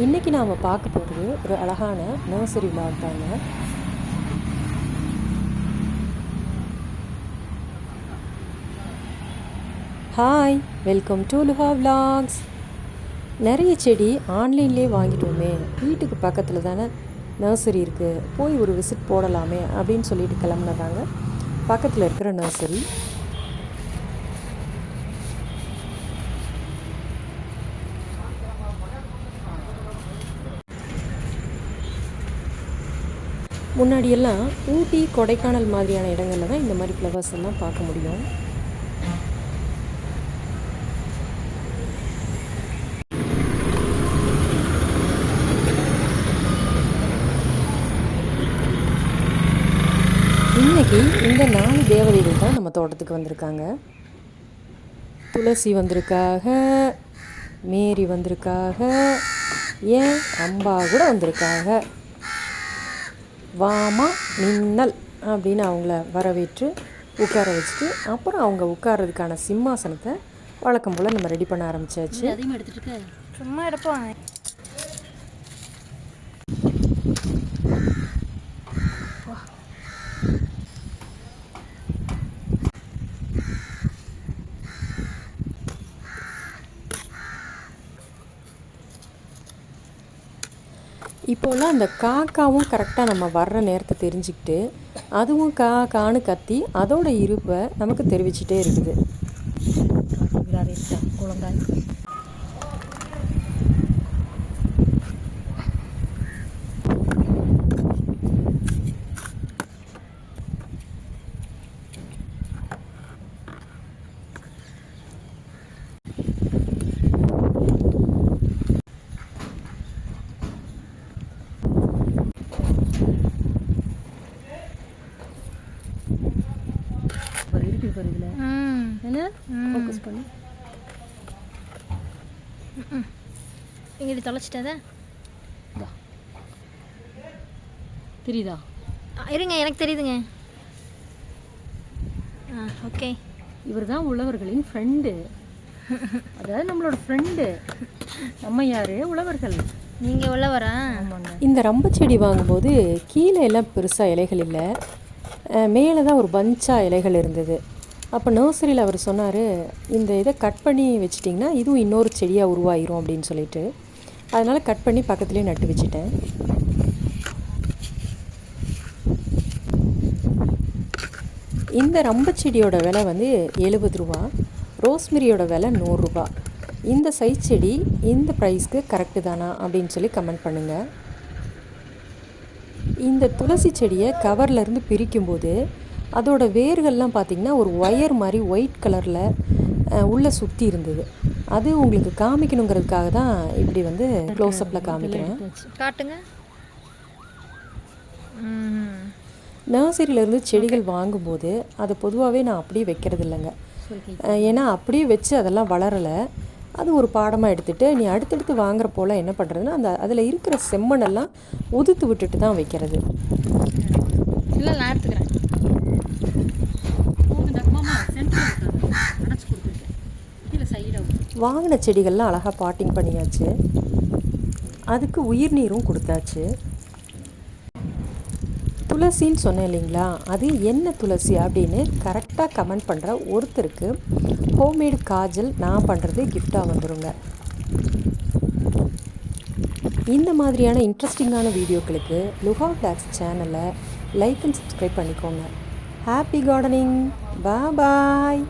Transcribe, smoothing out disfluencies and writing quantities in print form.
இன்றைக்கி நாம் பார்க்க போகிறது ஒரு அழகான நர்சரி விளாக் தாங்க. Hi, welcome to Luha vlogs. நிறைய செடி ஆன்லைன்லேயே வாங்கிட்டோமே, வீட்டுக்கு பக்கத்தில் தானே நர்சரி இருக்குது, போய் ஒரு விசிட் போடலாமே அப்படின்னு சொல்லிட்டு கிளம்புனதாங்க பக்கத்தில் இருக்கிற நர்சரி. முன்னாடியெல்லாம் ஊட்டி கொடைக்கானல் மாதிரியான இடங்களில் தான் இந்த மாதிரி ஃப்ளவர்ஸ் எல்லாம் பார்க்க முடியும். இன்றைக்கி இந்த 4 தேவதைகள் தான் நம்ம தோட்டத்துக்கு வந்திருக்காங்க. துளசி வந்திருக்காக, மேரி வந்திருக்காக, ஏன் அம்பா கூட வந்திருக்காங்க. வாமா மின்னல் அப்படின்னு அவங்கள வரவேற்று உட்கார வச்சுட்டு அப்புறம் அவங்க உட்கார்றதுக்கான சிம்மாசனத்தை வழக்கம் போல் நம்ம ரெடி பண்ண ஆரம்பித்தாச்சு. அதிகமாக எடுத்துகிட்டு சும்மா எடுப்போம். இப்போல்லாம் அந்த காக்காவும் கரெக்டாக நம்ம வர்ற நேரத்தை தெரிஞ்சுக்கிட்டு அதுவும் கான்னு கத்தி அதோட இருப்பை நமக்கு தெரிவிச்சிட்டே இருக்குது. குழந்தாய் ஃபோக்கஸ் பண்ணி எங்கிட்ட தொலைச்சிட்டதா தெரியுதா? இருங்க, எனக்கு தெரியுதுங்க. ஓகே, இவர் தான் உழவர்களின் ஃப்ரெண்டு. அதாவது நம்மளோட ஃப்ரெண்டு. நம்ம யார்? உழவர்கள். நீங்கள் உழவரா? இந்த ரம்ப செடி வாங்கும்போது கீழே எல்லாம் பெருசாக இலைகள் இல்லை, மேலே தான் ஒரு பஞ்சாக இலைகள் இருந்தது. அப்போ நர்சரியில் அவர் சொன்னார், இந்த இதை கட் பண்ணி வச்சிட்டிங்கன்னா இதுவும் இன்னொரு செடியாக உருவாயிரும் அப்படின்னு சொல்லிட்டு, அதனால் கட் பண்ணி பக்கத்துலேயே நட்டு வச்சுட்டேன். இந்த ரம்ப செடியோட விலை வந்து 70 ரூபா, ரோஸ்மெரியோட விலை 100 ரூபா. இந்த சைஸ் செடி இந்த ப்ரைஸ்க்கு கரெக்டு தானா அப்படின்னு சொல்லி கமெண்ட் பண்ணுங்கள். இந்த துளசி செடியை கவர்லேருந்து பிரிக்கும்போது அதோட வேர்கள்லாம் பார்த்திங்கன்னா ஒரு ஒயர் மாதிரி ஒயிட் கலரில் உள்ளே சுற்றி இருந்தது. அது உங்களுக்கு காமிக்கணுங்கிறதுக்காக தான் இப்படி வந்து க்ளோஸ்அப்பில் காமிக்கிறேன். காட்டுங்க. நர்சரியிலேருந்து செடிகள் வாங்கும்போது அதை பொதுவாகவே நான் அப்படியே வைக்கிறது இல்லைங்க. ஏன்னா அப்படியே வச்சு அதெல்லாம் வளரலை. அது ஒரு பாடமாக எடுத்துகிட்டு நீ அடுத்தடுத்து வாங்குற போல் என்ன பண்ணுறதுன்னா அதில் இருக்கிற செம்மண்ணெல்லாம் உதுத்து விட்டுட்டு தான் வைக்கிறது. இல்லை, நான் எடுத்துக்கிறேன். வாங்கின செடிகள்லாம் அழகாக பாட்டிங் பண்ணியாச்சு, அதுக்கு உயிர் நீரும் கொடுத்தாச்சு. துளசின்னு சொன்னேன் இல்லைங்களா, அது என்ன துளசி அப்படின்னு கரெக்டாக கமெண்ட் பண்ணுற ஒருத்தருக்கு ஹோம்மேடு காஜல் நான் பண்ணுறது கிஃப்டாக வந்துடுங்க. இந்த மாதிரியான இன்ட்ரெஸ்டிங்கான வீடியோக்களுக்கு லுஹா விளாக்ஸ் சேனலை லைக் அண்ட் சப்ஸ்கிரைப் பண்ணிக்கோங்க. Happy gardening. பாய்.